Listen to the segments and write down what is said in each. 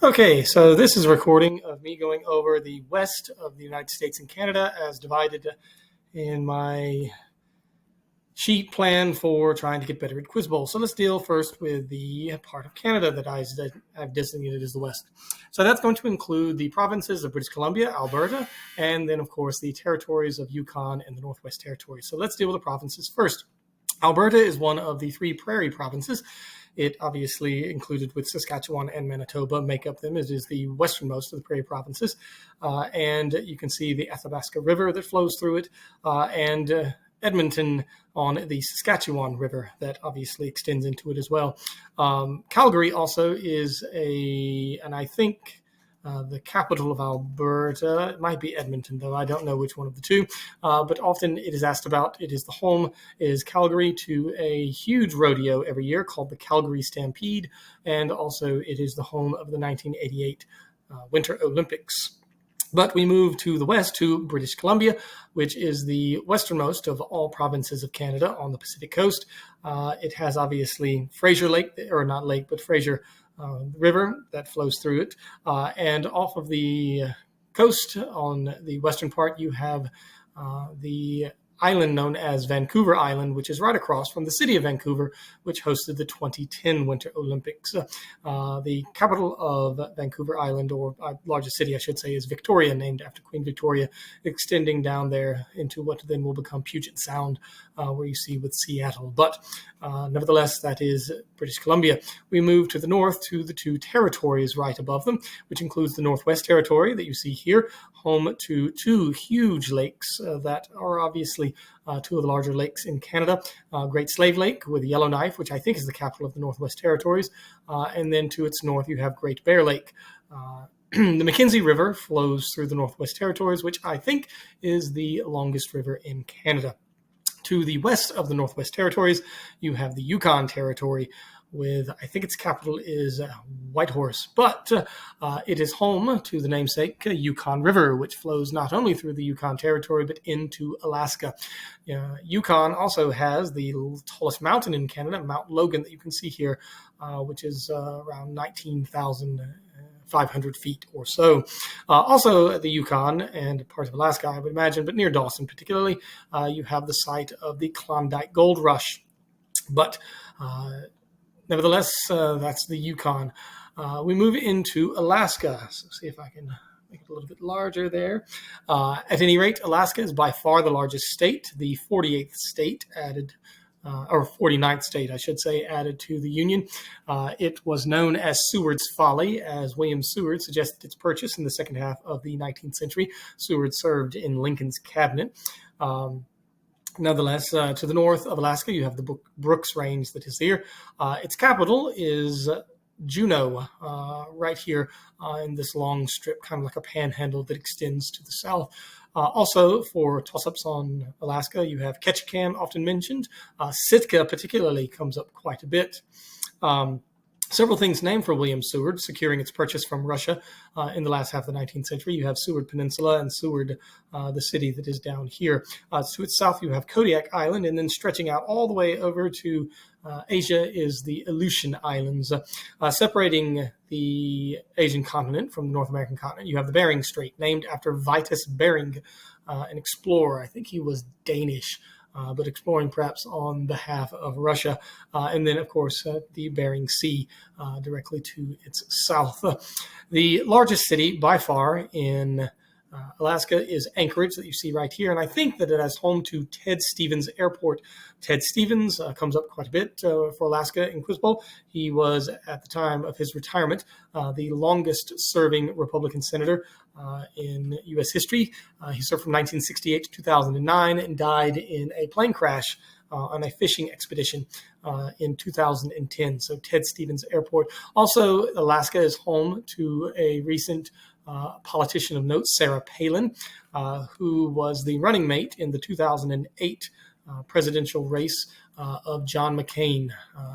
Okay, so this is a recording of me going over the west of the United States and Canada as divided in my sheet plan for trying to get better at Quizbowl. So let's deal first with the part of Canada that I've designated as the west. So that's going to include the provinces of British Columbia, Alberta, and then, of course, the territories of Yukon and the Northwest Territories. So let's deal with the provinces first. Alberta is one of the three prairie provinces. It obviously, included with Saskatchewan and Manitoba, make up them. It is the westernmost of the prairie provinces. And you can see the Athabasca River that flows through it, and Edmonton on the Saskatchewan River that obviously extends into it as well. Calgary also is and I think the capital of Alberta. It might be Edmonton, though I don't know which one of the two. But often it is asked about. It is Calgary to a huge rodeo every year called the Calgary Stampede, and also it is the home of the 1988 Winter Olympics. But we move to the west to British Columbia, which is the westernmost of all provinces of Canada on the Pacific coast. It has obviously Fraser Lake, or not lake, but Fraser River that flows through it. And off of the coast on the western part, you have the island known as Vancouver Island, which is right across from the city of Vancouver, which hosted the 2010 Winter Olympics. The capital of Vancouver Island, or largest city, I should say, is Victoria, named after Queen Victoria, extending down there into what then will become Puget Sound, where you see with Seattle. But nevertheless, that is British Columbia. We move to the north to the two territories right above them, which includes the Northwest Territory that you see here, home to two huge lakes that are obviously two of the larger lakes in Canada. Great Slave Lake with Yellowknife, which I think is the capital of the Northwest Territories. And then to its north, you have Great Bear Lake. The Mackenzie River flows through the Northwest Territories, which I think is the longest river in Canada. To the west of the Northwest Territories, you have the Yukon Territory with, I think its capital is Whitehorse, but it is home to the namesake Yukon River, which flows not only through the Yukon Territory, but into Alaska. Yukon also has the tallest mountain in Canada, Mount Logan, that you can see here, which is around 19,500 feet or so. Also, the Yukon and parts of Alaska, I would imagine, but near Dawson particularly, you have the site of the Klondike Gold Rush. But nevertheless, that's the Yukon. We move into Alaska. So see if I can make it a little bit larger there. At any rate, Alaska is by far the largest state, the 48th state added, or 49th state, I should say, added to the Union. It was known as Seward's Folly, as William Seward suggested its purchase in the second half of the 19th century. Seward served in Lincoln's cabinet. Nonetheless, to the north of Alaska, you have the Brooks Range that is here. Its capital is Juneau, right here in this long strip, kind of like a panhandle that extends to the south. Also, for toss-ups on Alaska, you have Ketchikan, often mentioned. Sitka, particularly, comes up quite a bit. Several things named for William Seward, securing its purchase from Russia in the last half of the 19th century. You have Seward Peninsula and Seward, the city that is down here. To its south, you have Kodiak Island, and then stretching out all the way over to Asia is the Aleutian Islands. Separating the Asian continent from the North American continent, you have the Bering Strait, named after Vitus Bering, an explorer. I think he was Danish. But exploring perhaps on behalf of Russia. And then, of course, the Bering Sea directly to its south. The largest city by far in Alaska is Anchorage, that you see right here. And I think that it has home to Ted Stevens Airport. Ted Stevens comes up quite a bit for Alaska in Quizbowl. He was, at the time of his retirement, the longest serving Republican senator in U.S. history. He served from 1968 to 2009 and died in a plane crash on a fishing expedition in 2010. So Ted Stevens Airport. Also, Alaska is home to a recent politician of note, Sarah Palin, who was the running mate in the 2008 presidential race of John McCain,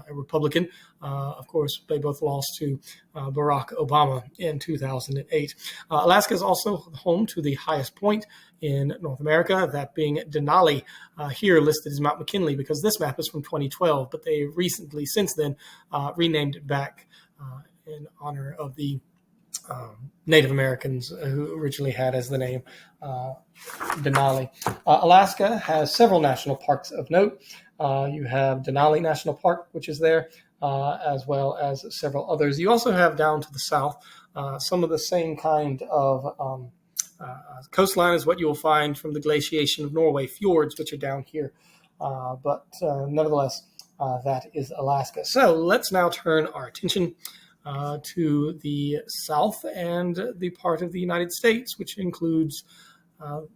a Republican. Of course, they both lost to Barack Obama in 2008. Alaska is also home to the highest point in North America, that being Denali, here listed as Mount McKinley, because this map is from 2012, but they recently, since then, renamed it back in honor of the Native Americans who originally had as the name Denali. Alaska has several national parks of note. You have Denali National Park, which is there, as well as several others. You also have down to the south some of the same kind of coastline as what you will find from the glaciation of Norway fjords, which are down here. But nevertheless, that is Alaska. So let's now turn our attention to the south and the part of the United States, which includes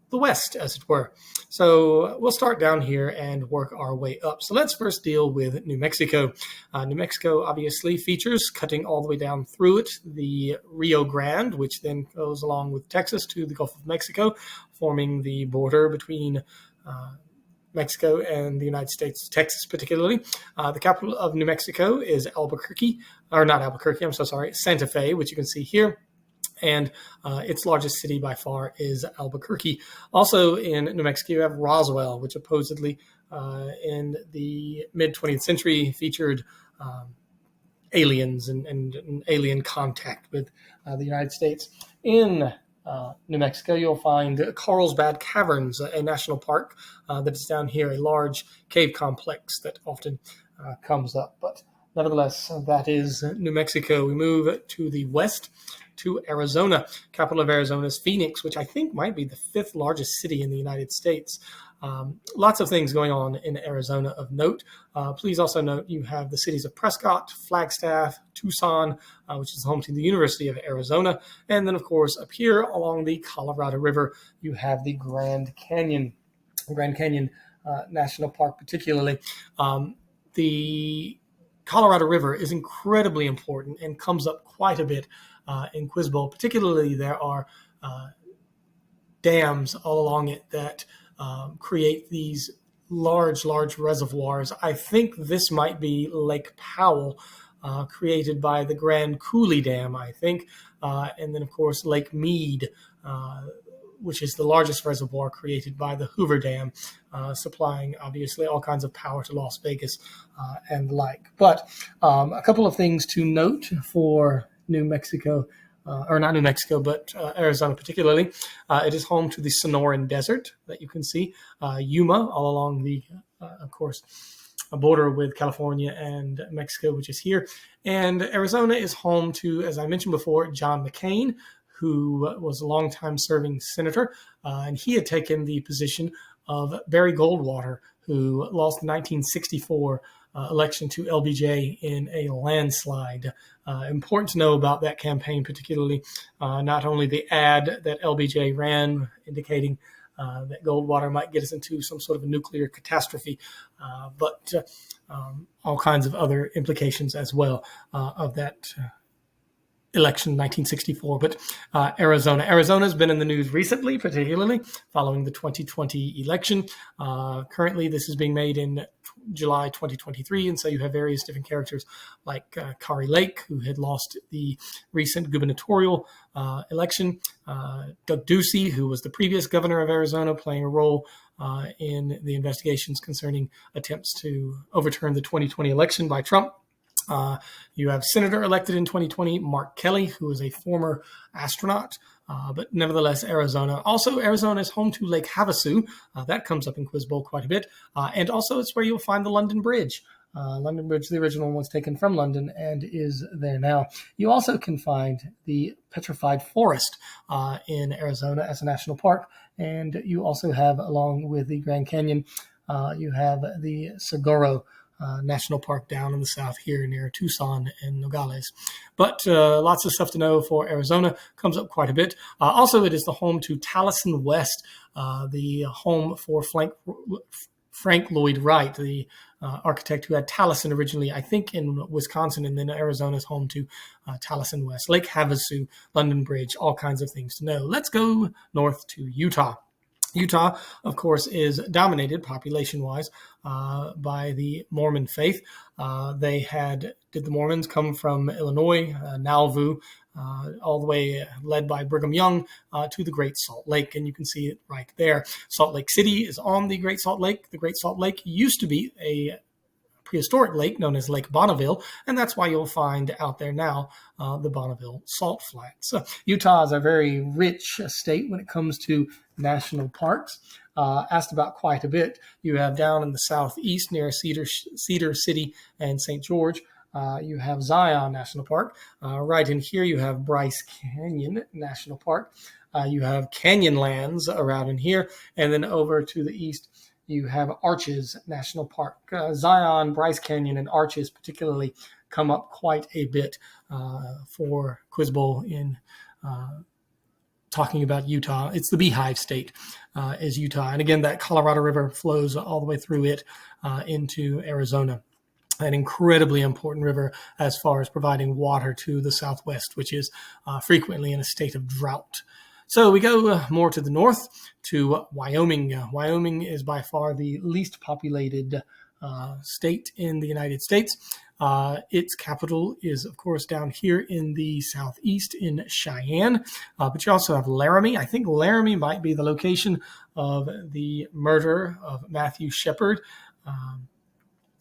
the West, as it were. So we'll start down here and work our way up. So let's first deal with New Mexico. New Mexico obviously features, cutting all the way down through it, the Rio Grande, which then goes along with Texas to the Gulf of Mexico, forming the border between Mexico and the United States, Texas particularly. The capital of New Mexico is Santa Fe, which you can see here. And its largest city by far is Albuquerque. Also in New Mexico, you have Roswell, which supposedly in the mid-20th century featured aliens and alien contact with the United States. In New Mexico, you'll find Carlsbad Caverns, a national park that is down here, a large cave complex that often comes up. But nevertheless, that is New Mexico. We move to the west to Arizona. Capital of Arizona is Phoenix, which I think might be the fifth largest city in the United States. Lots of things going on in Arizona of note. Please also note you have the cities of Prescott, Flagstaff, Tucson, which is home to the University of Arizona. And then, of course, up here along the Colorado River, you have the Grand Canyon National Park particularly. The Colorado River is incredibly important and comes up quite a bit in Quizbowl. Particularly, there are dams all along it that create these large reservoirs. I think this might be Lake Powell, created by the Grand Coulee Dam, I think. And then, of course, Lake Mead, which is the largest reservoir created by the Hoover Dam, supplying, obviously, all kinds of power to Las Vegas and the like. But a couple of things to note for New Mexico, or not New Mexico, but Arizona particularly. It is home to the Sonoran Desert that you can see, Yuma, all along the, of course, a border with California and Mexico, which is here. And Arizona is home to, as I mentioned before, John McCain, who was a longtime serving senator, and he had taken the position of Barry Goldwater, who lost the 1964 election to LBJ in a landslide. Important to know about that campaign, particularly not only the ad that LBJ ran indicating that Goldwater might get us into some sort of a nuclear catastrophe, but all kinds of other implications as well of that election in 1964. But Arizona's been in the news recently, particularly following the 2020 election. Currently, this is being made in July 2023, and so you have various different characters like Kari Lake, who had lost the recent gubernatorial election, Doug Ducey, who was the previous governor of Arizona, playing a role in the investigations concerning attempts to overturn the 2020 election by Trump. You have Senator elected in 2020, Mark Kelly, who is a former astronaut, but nevertheless, Arizona. Also, Arizona is home to Lake Havasu. That comes up in Quizbowl quite a bit. And also, it's where you'll find the London Bridge. London Bridge, the original one, was taken from London and is there now. You also can find the Petrified Forest in Arizona as a national park. And you also have, along with the Grand Canyon, you have the Saguaro National Park down in the south here near Tucson and Nogales. But lots of stuff to know for Arizona, comes up quite a bit. Also, it is the home to Taliesin West, the home for Frank Lloyd Wright, the architect who had Taliesin originally, I think, in Wisconsin, and then Arizona is home to Taliesin West, Lake Havasu, London Bridge, all kinds of things to know. Let's go north to Utah. Utah, of course, is dominated population-wise by the Mormon faith. Did the Mormons come from Illinois, Nauvoo, all the way led by Brigham Young to the Great Salt Lake, and you can see it right there. Salt Lake City is on the Great Salt Lake. The Great Salt Lake used to be a prehistoric lake known as Lake Bonneville, and that's why you'll find out there now the Bonneville Salt Flats. Utah is a very rich state when it comes to national parks. Asked about quite a bit. You have down in the southeast near Cedar City and St. George, you have Zion National Park. Right in here, you have Bryce Canyon National Park. You have Canyonlands around in here. And then over to the east, you have Arches National Park. Zion, Bryce Canyon, and Arches particularly come up quite a bit for Quizbowl in talking about Utah. It's the Beehive State is Utah. And again, that Colorado River flows all the way through it into Arizona. An incredibly important river as far as providing water to the Southwest, which is frequently in a state of drought. So we go more to the north to Wyoming. Wyoming is by far the least populated state in the United States. Its capital is, of course, down here in the southeast in Cheyenne, but you also have Laramie. I think Laramie might be the location of the murder of Matthew Shepard,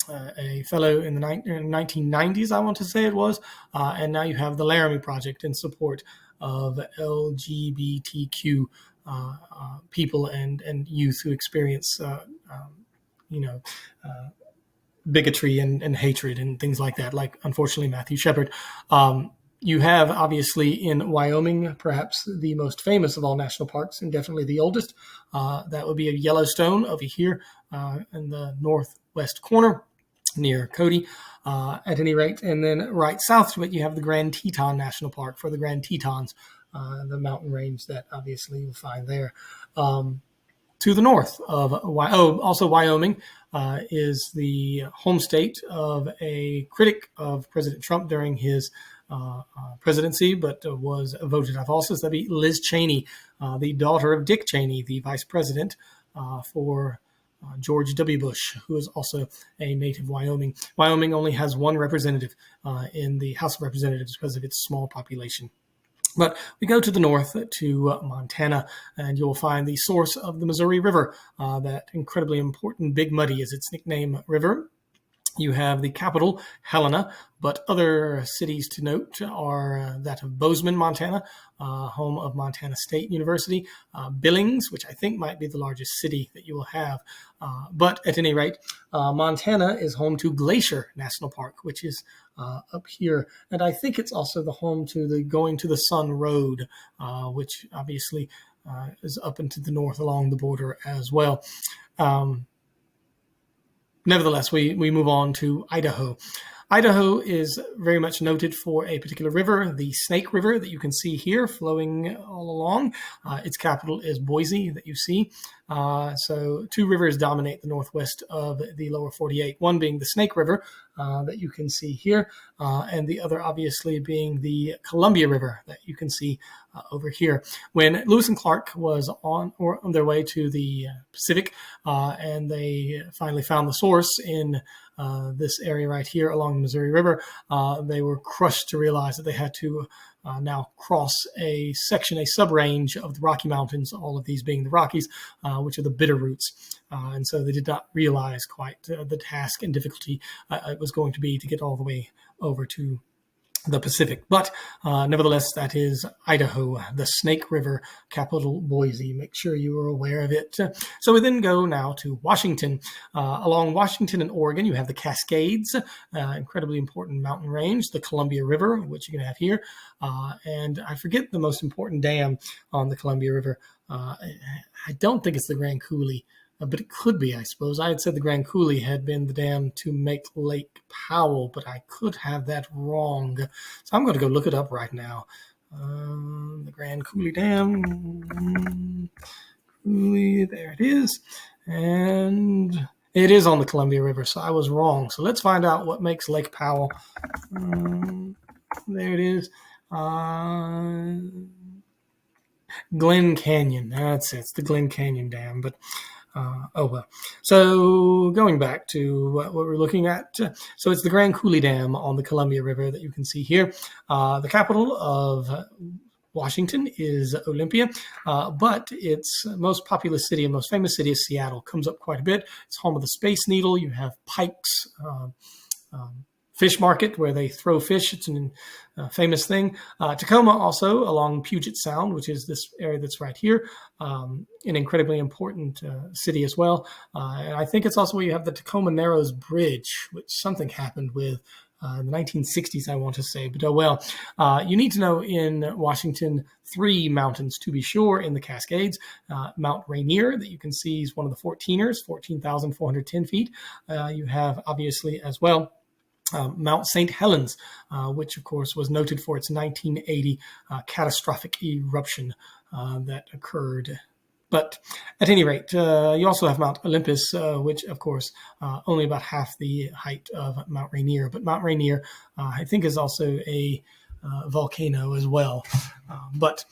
a fellow in the 1990s, I want to say it was, and now you have the Laramie Project in support of LGBTQ people and youth who experience, bigotry and hatred and things like that, like, unfortunately, Matthew Shepard. You have, obviously, in Wyoming, perhaps the most famous of all national parks and definitely the oldest. That would be a Yellowstone over here in the northwest corner near Cody, at any rate. And then right south to it, you have the Grand Teton National Park for the Grand Tetons, the mountain range that obviously you'll find there. To the north of also Wyoming is the home state of a critic of President Trump during his presidency, but was voted out of office. That'd be Liz Cheney, the daughter of Dick Cheney, the vice president for George W. Bush, who is also a native Wyoming. Wyoming only has one representative in the House of Representatives because of its small population. But we go to the north to Montana, and you'll find the source of the Missouri River, that incredibly important Big Muddy is its nickname river. You have the capital, Helena, but other cities to note are that of Bozeman, Montana, home of Montana State University, Billings, which I think might be the largest city that you will have. But at any rate, Montana is home to Glacier National Park, which is up here. And I think it's also the home to the Going to the Sun Road, which obviously is up into the north along the border as well. Nevertheless, we move on to Idaho. Idaho is very much noted for a particular river, the Snake River, that you can see here flowing all along. Its capital is Boise, that you see. So two rivers dominate the northwest of the lower 48, one being the Snake River that you can see here, and the other obviously being the Columbia River that you can see over here. When Lewis and Clark was on their way to the Pacific, and they finally found the source in this area right here along the Missouri River, they were crushed to realize that they had to now cross a section, a sub-range of the Rocky Mountains, all of these being the Rockies, which are the Bitterroots. And so they did not realize quite the task and difficulty it was going to be to get all the way over to the Pacific. But nevertheless, that is Idaho, the Snake River, capital Boise. Make sure you are aware of it. So we then go now to Washington. Along Washington and Oregon, you have the Cascades, incredibly important mountain range, the Columbia River, which you can have here. And I forget the most important dam on the Columbia River. I don't think it's the Grand Coulee, but it could be, I suppose. I had said the Grand Coulee had been the dam to make Lake Powell, but I could have that wrong. So I'm going to go look it up right now. The Grand Coulee Dam. Coulee, there it is. And it is on the Columbia River, so I was wrong. So let's find out what makes Lake Powell. There it is. Glen Canyon. That's it. It's the Glen Canyon Dam, but oh well. So going back to what we're looking at, so it's the Grand Coulee Dam on the Columbia River that you can see here. The capital of Washington is Olympia, but its most populous city and most famous city is Seattle. Comes up quite a bit. It's home of the Space Needle. You have Pike's fish market where they throw fish. It's a famous thing. Tacoma also along Puget Sound, which is this area that's right here, an incredibly important city as well. And I think it's also where you have the Tacoma Narrows Bridge, which something happened with in the 1960s, I want to say. But oh well. You need to know in Washington 3 mountains to be sure in the Cascades. Mount Rainier that you can see is one of the 14ers, 14,410 feet. You have obviously as well Mount St. Helens, which of course was noted for its 1980 catastrophic eruption that occurred. But at any rate, you also have Mount Olympus, which of course only about half the height of Mount Rainier. But Mount Rainier, I think, is also a volcano as well. But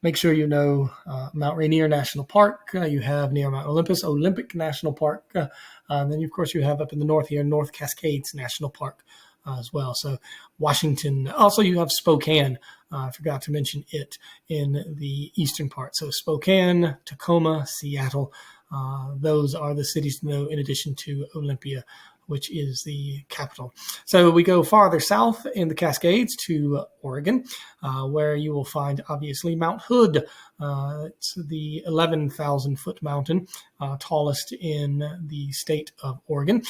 make sure you know Mount Rainier National Park. You have near Mount Olympus, Olympic National Park. Then, of course, you have up in the north here, North Cascades National Park as well. So Washington. Also, you have Spokane. I forgot to mention it in the eastern part. So Spokane, Tacoma, Seattle. Those are the cities to know in addition to Olympia, which is the capital. So we go farther south in the Cascades to Oregon, where you will find, obviously, Mount Hood. It's the 11,000-foot mountain, tallest in the state of Oregon.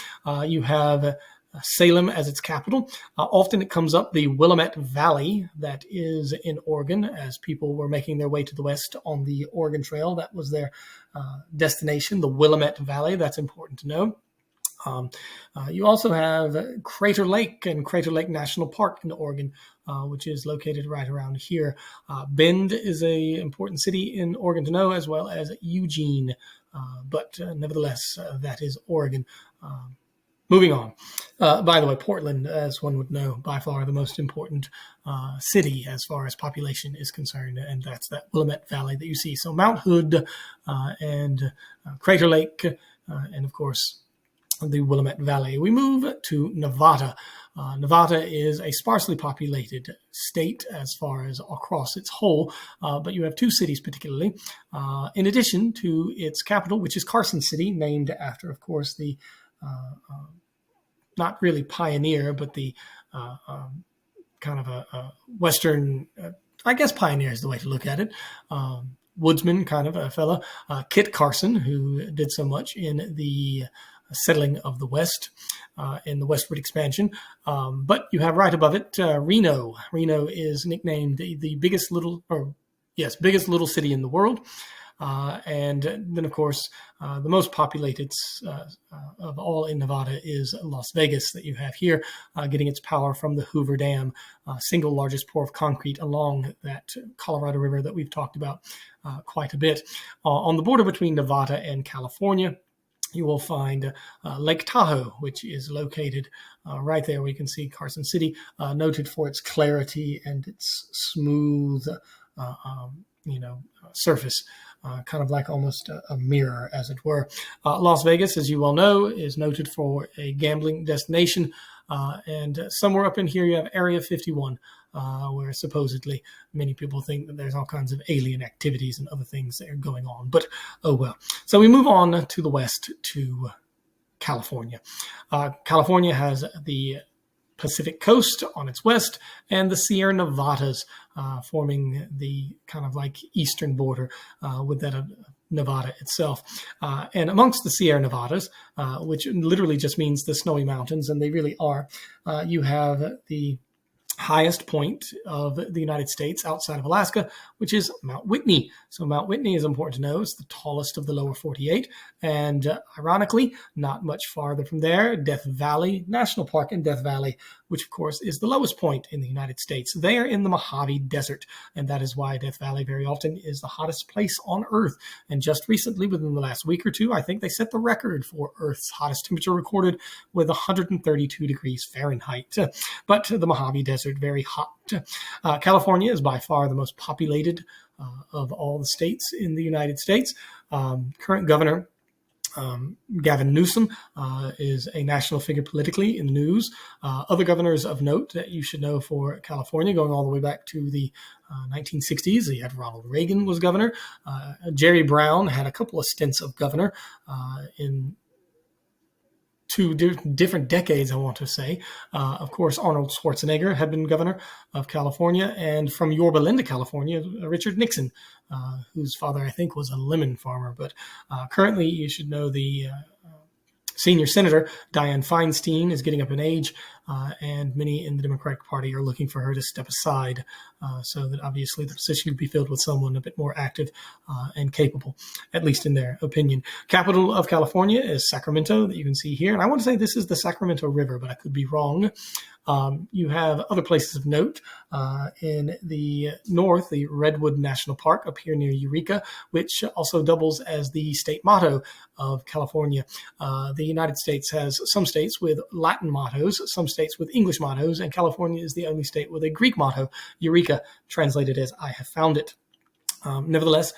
You have Salem as its capital. Often it comes up the Willamette Valley that is in Oregon as people were making their way to the west on the Oregon Trail. That was their destination, the Willamette Valley. That's important to know. You also have Crater Lake and Crater Lake National Park in Oregon, which is located right around here. Bend is an important city in Oregon to know, as well as Eugene. But nevertheless, that is Oregon. Moving on. By the way, Portland, as one would know, by far the most important city as far as population is concerned, and that's that Willamette Valley that you see. So Mount Hood and Crater Lake, and of course, the Willamette Valley. We move to Nevada. Nevada is a sparsely populated state as far as across its whole, but you have 2 cities particularly, in addition to its capital, which is Carson City, named after, of course, the not really pioneer, but the kind of a Western, I guess pioneer is the way to look at it, woodsman kind of a fellow, Kit Carson, who did so much in the settling of the West, in the westward expansion. But you have right above it Reno. Reno is nicknamed the biggest little city in the world. And then, of course, the most populated of all in Nevada is Las Vegas that you have here, getting its power from the Hoover Dam, single largest pour of concrete along that Colorado River that we've talked about quite a bit. On the border between Nevada and California, you will find Lake Tahoe, which is located right there where you can see Carson City, noted for its clarity and its smooth, surface, kind of like almost a mirror, as it were. Las Vegas, as you well know, is noted for a gambling destination. And somewhere up in here, you have Area 51, where supposedly many people think that there's all kinds of alien activities and other things that are going on. But, oh well. So we move on to the west to California. California has the Pacific coast on its west and the Sierra Nevadas forming the kind of like eastern border with that of Nevada itself. And amongst the Sierra Nevadas, which literally just means the snowy mountains, and they really are, you have the highest point of the United States outside of Alaska, which is Mount Whitney. So Mount Whitney is important to know. It's the tallest of the lower 48. And ironically, not much farther from there, Death Valley National Park in Death Valley, which of course is the lowest point in the United States. They are in the Mojave Desert. And that is why Death Valley very often is the hottest place on Earth. And just recently, within the last week or two, I think they set the record for Earth's hottest temperature recorded with 132 degrees Fahrenheit. But the Mojave Desert, very hot. California is by far the most populated of all the states in the United States. Current governor Gavin Newsom is a national figure politically in the news. Other governors of note that you should know for California, going all the way back to the 1960s, you had Ronald Reagan was governor. Jerry Brown had a couple of stints of governor in two different decades, I want to say. Of course, Arnold Schwarzenegger had been governor of California, and from Yorba Linda, California, Richard Nixon, whose father, I think, was a lemon farmer. But currently, you should know the senior senator, Dianne Feinstein, is getting up in age, and many in the Democratic Party are looking for her to step aside so that obviously the position could be filled with someone a bit more active and capable, at least in their opinion. Capital of California is Sacramento, that you can see here. And I want to say this is the Sacramento River, but I could be wrong. You have other places of note in the north, the Redwood National Park up here near Eureka, which also doubles as the state motto of California. The United States has some states with Latin mottos, some states with English mottos, and California is the only state with a Greek motto, Eureka, translated as I have found it. Nevertheless,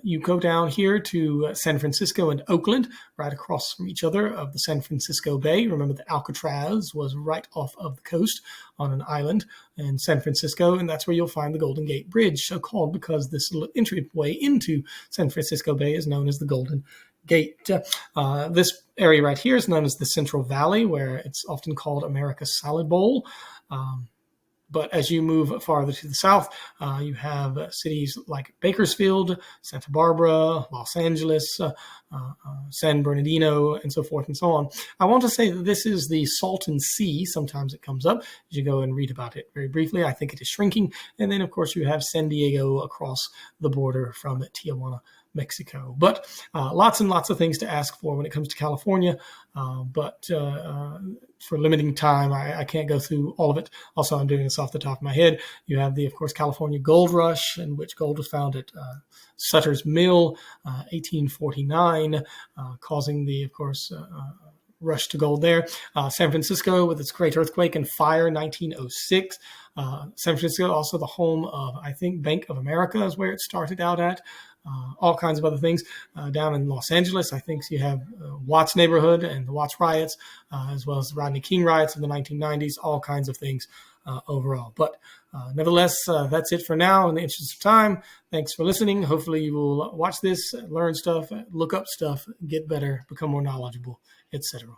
you go down here to San Francisco and Oakland, right across from each other of the San Francisco Bay. Remember that Alcatraz was right off of the coast on an island in San Francisco, and that's where you'll find the Golden Gate Bridge, so called because this little entryway into San Francisco Bay is known as the Golden Gate. This area right here is known as the Central Valley, where it's often called America's Salad Bowl. But as you move farther to the south, you have cities like Bakersfield, Santa Barbara, Los Angeles, San Bernardino, and so forth and so on. I want to say that this is the Salton Sea. Sometimes it comes up. You go and read about it very briefly. I think it is shrinking. And then, of course, you have San Diego across the border from Tijuana, Mexico. But lots and lots of things to ask for when it comes to California. But for limiting time, I can't go through all of it. Also, I'm doing this off the top of my head. You have the, of course, California Gold Rush, in which gold was found at Sutter's Mill, 1849, causing the, of course, rush to gold there. San Francisco with its great earthquake and fire, 1906. San Francisco, also the home of, I think, Bank of America is where it started out at. All kinds of other things. Down in Los Angeles, I think you have Watts neighborhood and the Watts riots, as well as the Rodney King riots of the 1990s, all kinds of things overall. But nevertheless, that's it for now. In the interest of time, thanks for listening. Hopefully you will watch this, learn stuff, look up stuff, get better, become more knowledgeable, etc.